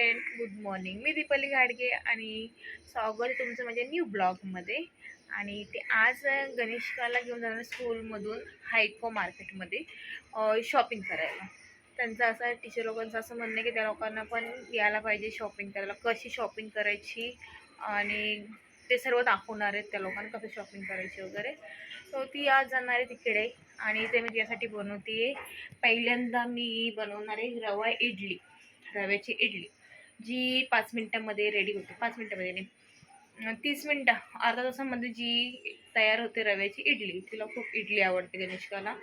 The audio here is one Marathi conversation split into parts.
Friend, good morning. मी दीपाली घाडगे आणि स्वागत तुमचं माझ्या न्यू ब्लॉगमध्ये. आणि ते आज गणेशकाला घेऊन जाणार स्कूलमधून हायको मार्केटमध्ये शॉपिंग करायला. त्यांचं असं टीचर लोकांचं असं म्हणणं आहे की त्या लोकांना पण यायला पाहिजे शॉपिंग करायला, कशी शॉपिंग करायची आणि ते सर्व दाखवणार आहेत त्या लोकांना कसं शॉपिंग करायची वगैरे. सो ती आज जाणार आहे तिकडे आणि ते मी त्यासाठी बनवते आहे. पहिल्यांदा मी बनवणार आहे रव्याची इडली, जी 5 मिनटामध्ये रेडी होते. 5 मिनटामध्ये नाही, 30 मिनटं, अर्धा तासामध्ये जी तयार होते रव्याची इडली. तिला खूप इडली आवडते गणेशकाला,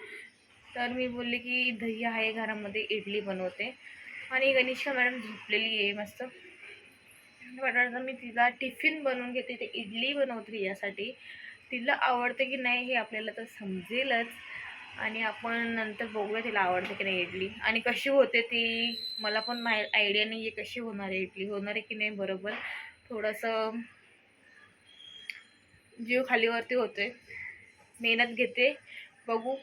तर मी बोलले की दही आहे घरामध्ये, इडली बनवते. आणि गणेशका मॅडम झोपलेली आहे मस्त. वाटतं मी तिला टिफिन बनवून घेते, ते इडली बनवते यासाठी. तिला आवडते की नाही हे आपल्याला तर समजेलच, आणि आपण नंतर बघूया तिला आवडते की नाही इडली आणि कशी होते ती. मला पण आयडिया नाही आहे कशी होणार आहे इडली, होणार आहे की नाही बरोबर. थोडंसं जीव खालीवरती होते, मेहनत घेते, बघू.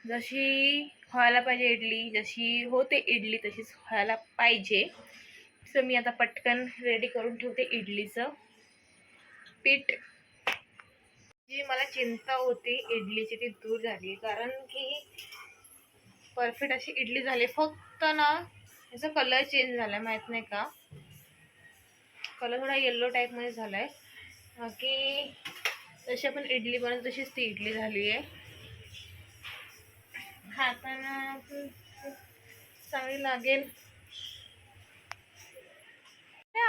जशी व्हायला पाहिजे इडली, जशी होते इडली तशीच व्हायला पाहिजे. सो मी आता पटकन रेडी करून ठेवते इडलीचं पीठ. जी मला चिंता होती इडलीची ती दूर झाली, कारण की परफेक्ट अशी इडली झाली. फक्त ना याचा कलर चेंज झाला, माहीत नाही का, कलर थोडा येल्लो टाईपमध्ये झाला आहे. बाकी जशी आपण इडली बनवतो तशीच ती इडली झाली आहे. खाताना चांगली लागेल.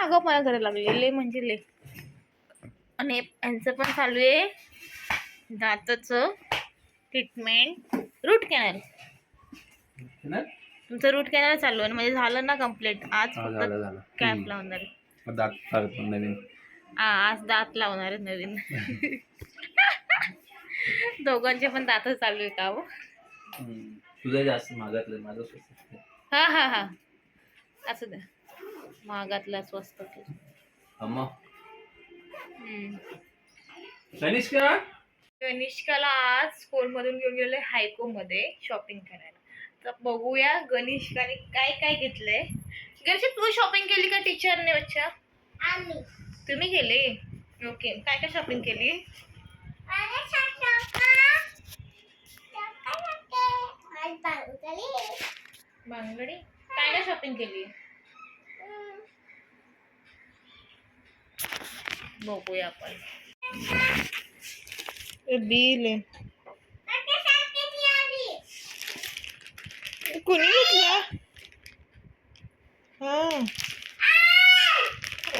अगं मला करायला लागले म्हणजे ले. आणि यांचं पण चालू आहे दाताचं ट्रीटमेंट, रूट कॅनल. तुमचं रूट कॅनल चालू आहे म्हणजे झालं ना कम्प्लीट? आज फक्त कॅप लावणार आहे, नवीन. आज दात लावणार आहे नवीन. दोघांचे पण दात चालू आहे का? तुझं जास्त मागातलं, माझं स्वस्त. हा हा हा, असं द्या, महागातला स्वस्त. गणेशकाला आज स्कूलमधून घेऊन गेलेले हायकोमध्ये शॉपिंग करायला. तर बघूया गणेशकाने काय काय घेतलंय. गणेश, तू शॉपिंग केली का टीचरने? बच्चा तुम्ही गेले? ओके, काय काय शॉपिंग केली? बांगडी. काय काय शॉपिंग केली बघूया आपण. बिल कुणी घेतलं? हा,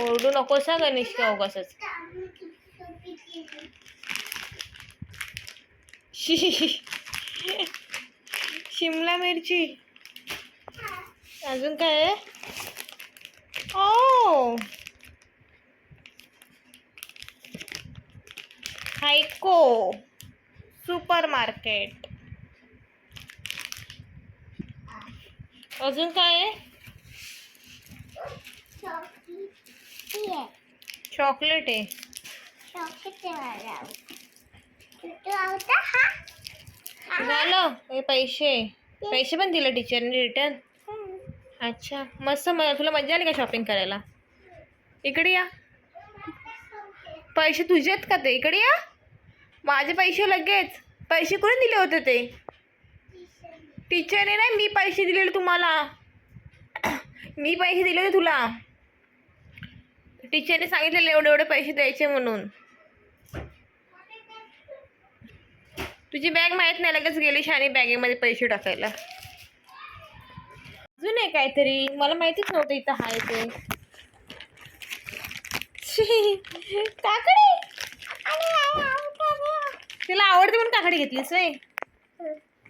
ओरडू नकोस हा गणेश का उगाचच. शिमला मिरची. अजून काय आहे? ओ, हायको सुपर मार्केट. अजून काय आहे? चॉकलेट आहे. झालं हे पैसे पण दिले टीचरने रिटर्न. अच्छा, मस्त. तुला मजा आली का शॉपिंग करायला? इकडे या. पैसे तुझे आहेत का ते? इकडे या. माझे पैसे लगेच. पैसे कोणी दिले होते ते? टीचरने नाही, मी पैसे दिलेले तुम्हाला. मी पैसे दिले होते तुला. टीचरने सांगितलेले एवढे एवढे पैसे द्यायचे म्हणून. तुझी बॅग माहीत नाही, लगेच गेली शानी बॅगेमध्ये पैसे टाकायला. अजून आहे काहीतरी, मला माहितीच नव्हतं इथं आहे ते. काकडी. तिला आवडते म्हणून काकडी घेतलीस व्हय?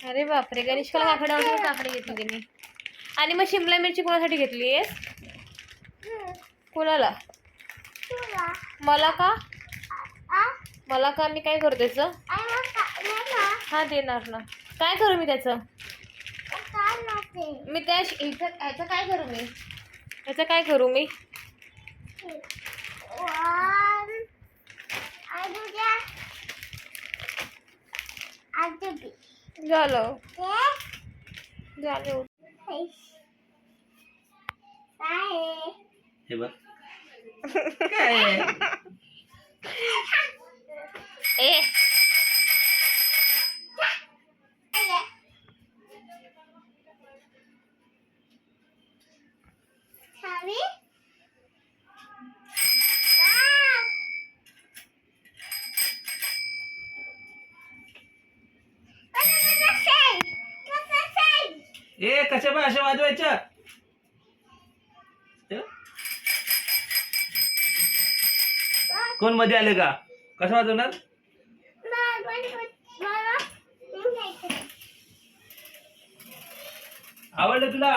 अरे बापरे, गणेशकाला काकडी आवडते, काकडी घेतली तिने. आणि मग शिमला मिरची कोणासाठी घेतली आहेस? कोणाला? मला का? मला का? मी काय करू त्याचं? हा, देणार ना. काय करू मी त्याचं? मी त्या ह्याचं काय करू मी? ह्याचं काय करू मी? झालं. हे बघ काय आहे? ए ए कशा पण अशा वाजवायच्या हे बघ. कोण मध्ये आले का कसं वाजवणार आवडलं तुला